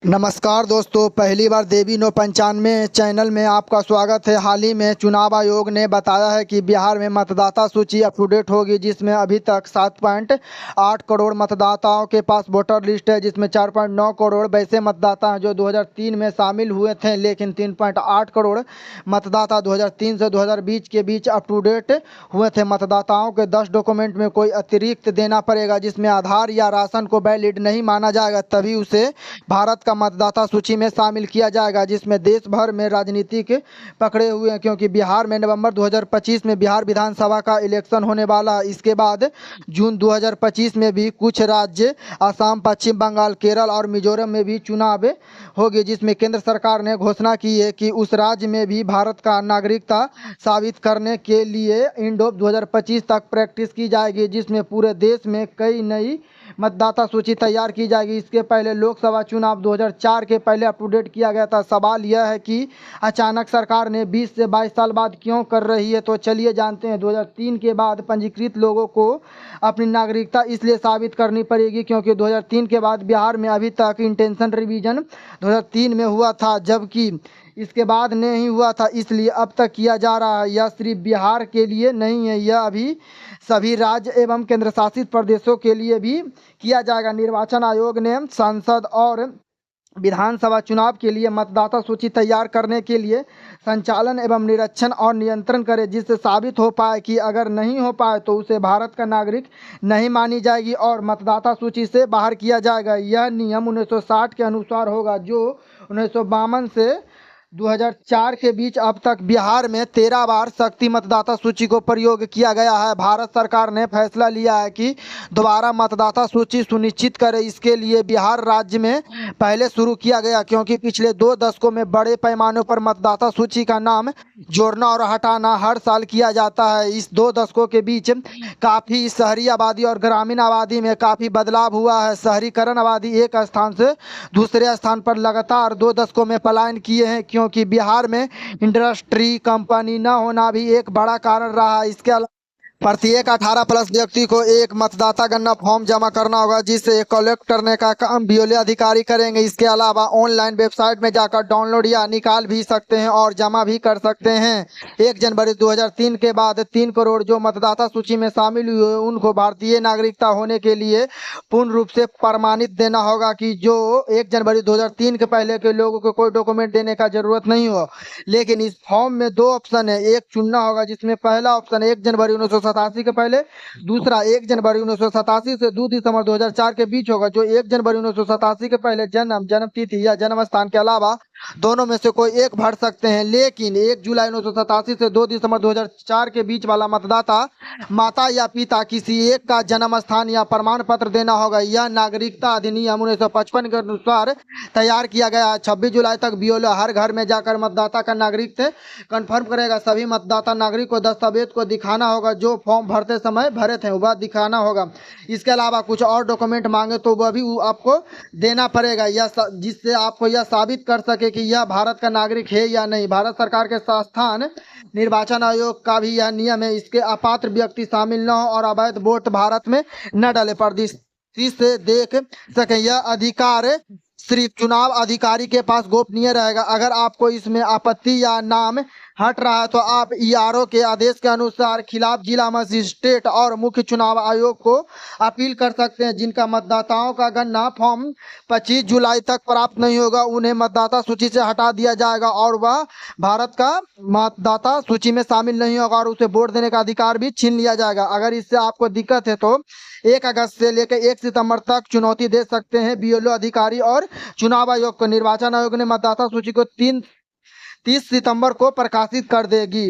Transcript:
नमस्कार दोस्तों, पहली बार देवी 995 चैनल में आपका स्वागत है। हाल ही में चुनाव आयोग ने बताया है कि बिहार में मतदाता सूची अप टू डेट होगी, जिसमें अभी तक 7.8 करोड़ मतदाताओं के पास वोटर लिस्ट है, जिसमें 4.9 करोड़ वैसे मतदाता हैं जो 2003 में शामिल हुए थे, लेकिन 3.8 करोड़ मतदाता 2003 से 2020 के बीच अप टू डेट हुए थे। मतदाताओं के 10 डॉक्यूमेंट में कोई अतिरिक्त देना पड़ेगा, जिसमें आधार या राशन को वैलिड नहीं माना जाएगा, तभी उसे भारत मतदाता सूची में शामिल किया जाएगा। जिसमें देश भर में राजनीतिक पकड़े हुए हैं, क्योंकि बिहार में नवंबर 2025 में बिहार विधानसभा का इलेक्शन होने वाला है। इसके बाद जून 2025 में भी कुछ राज्य असम, पश्चिम बंगाल, केरल और मिजोरम में भी चुनाव होगी, जिसमें केंद्र सरकार ने घोषणा की है कि उस राज्य में भी भारत का नागरिकता साबित करने के लिए इंडोप 2025 तक प्रैक्टिस की जाएगी, जिसमें पूरे देश में कई नई मतदाता सूची तैयार की जाएगी। इसके पहले लोकसभा चुनाव 2004 के पहले अप टू डेट किया गया था। सवाल यह है कि अचानक सरकार ने 20 से 22 साल बाद क्यों कर रही है, तो चलिए जानते हैं। 2003 के बाद पंजीकृत लोगों को अपनी नागरिकता इसलिए साबित करनी पड़ेगी क्योंकि 2003 के बाद बिहार में अभी तक इंटेंशन रिवीजन 2003 में हुआ था, जबकि इसके बाद नहीं हुआ था, इसलिए अब तक किया जा रहा है। यह सिर्फ बिहार के लिए नहीं है, यह अभी सभी राज्य एवं केंद्र शासित प्रदेशों के लिए भी किया जाएगा। निर्वाचन आयोग ने संसद और विधानसभा चुनाव के लिए मतदाता सूची तैयार करने के लिए संचालन एवं निरीक्षण और नियंत्रण करे, जिससे साबित हो पाए कि अगर नहीं हो पाए तो उसे भारत का नागरिक नहीं मानी जाएगी और मतदाता सूची से बाहर किया जाएगा। यह नियम 1960 के अनुसार होगा, जो 1952 से 2004 के बीच अब तक बिहार में 13 बार शक्ति मतदाता सूची को प्रयोग किया गया है। भारत सरकार ने फैसला लिया है कि दोबारा मतदाता सूची सुनिश्चित करे। इसके लिए बिहार राज्य में पहले शुरू किया गया, क्योंकि पिछले 2 दशकों में बड़े पैमाने पर मतदाता सूची का नाम जोड़ना और हटाना हर साल किया जाता है। इस 2 दशकों के बीच काफ़ी शहरी आबादी और ग्रामीण आबादी में काफ़ी बदलाव हुआ है। शहरीकरण आबादी एक स्थान से दूसरे स्थान पर लगातार 2 दशकों में पलायन किए हैं, क्योंकि बिहार में इंडस्ट्री कंपनी न होना भी एक बड़ा कारण रहा। इसके अलावा प्रत्येक 18 प्लस व्यक्ति को एक मतदाता गणना फॉर्म जमा करना होगा, जिसे कलेक्ट करने का काम बीएलओ अधिकारी करेंगे। इसके अलावा ऑनलाइन वेबसाइट में जाकर डाउनलोड या निकाल भी सकते हैं और जमा भी कर सकते हैं। 1 जनवरी 2003 के बाद 3 करोड़ जो मतदाता सूची में शामिल हुए उनको भारतीय नागरिकता होने के लिए पूर्ण रूप से प्रमाणित देना होगा कि जो 1 जनवरी 2003 के पहले के लोगों को कोई डॉक्यूमेंट देने का जरूरत नहीं हो। लेकिन इस फॉर्म में 2 ऑप्शन है, एक चुनना होगा, जिसमें पहला ऑप्शन 1 जनवरी 1987 के पहले, दूसरा 1 जनवरी 1987 से 2 दिसंबर 2004 के बीच होगा। जो 1 जनवरी 1987 के पहले जन्म तिथि या जन्म स्थान के अलावा दोनों में से कोई एक भर सकते हैं, लेकिन 1 जुलाई 1987 से 2 दिसंबर 2004 के बीच वाला मतदाता माता या पिता किसी एक का जन्म स्थान या प्रमाण पत्र देना होगा। यह नागरिकता अधिनियम 1955 के अनुसार तैयार किया गया है। 26 जुलाई तक बीएलओ हर घर में जाकर मतदाता का नागरिकता कंफर्म करेगा। सभी मतदाता नागरिक को दस्तावेज को दिखाना होगा जो फॉर्म भरते समय भरे थे, वह दिखाना होगा। इसके अलावा कुछ और डॉक्यूमेंट मांगे तो वह भी आपको देना पड़ेगा, जिससे आपको यह साबित कर सके कि यह भारत का नागरिक है या नहीं। भारत सरकार के संस्थान निर्वाचन आयोग का भी यह नियम है, इसके अपात्र व्यक्ति शामिल न हो और अवैध वोट भारत में न डाले, प्रदृष्टि से देख सके। यह अधिकार सिर्फ चुनाव अधिकारी के पास गोपनीय रहेगा। अगर आपको इसमें आपत्ति या नाम हट रहा है तो आप ईआरओ के आदेश के अनुसार खिलाफ जिला मजिस्ट्रेट और मुख्य चुनाव आयोग को अपील कर सकते हैं। जिनका मतदाताओं का गणना फॉर्म 25 जुलाई तक प्राप्त नहीं होगा, उन्हें मतदाता सूची से हटा दिया जाएगा और वह भारत का मतदाता सूची में शामिल नहीं होगा और उसे वोट देने का अधिकार भी छीन लिया जाएगा। अगर इससे आपको दिक्कत है तो 1 अगस्त से लेकर 1 सितंबर तक चुनौती दे सकते हैं बीएलओ अधिकारी और चुनाव आयोग को। निर्वाचन आयोग ने मतदाता सूची को 30 सितंबर को प्रकाशित कर देगी।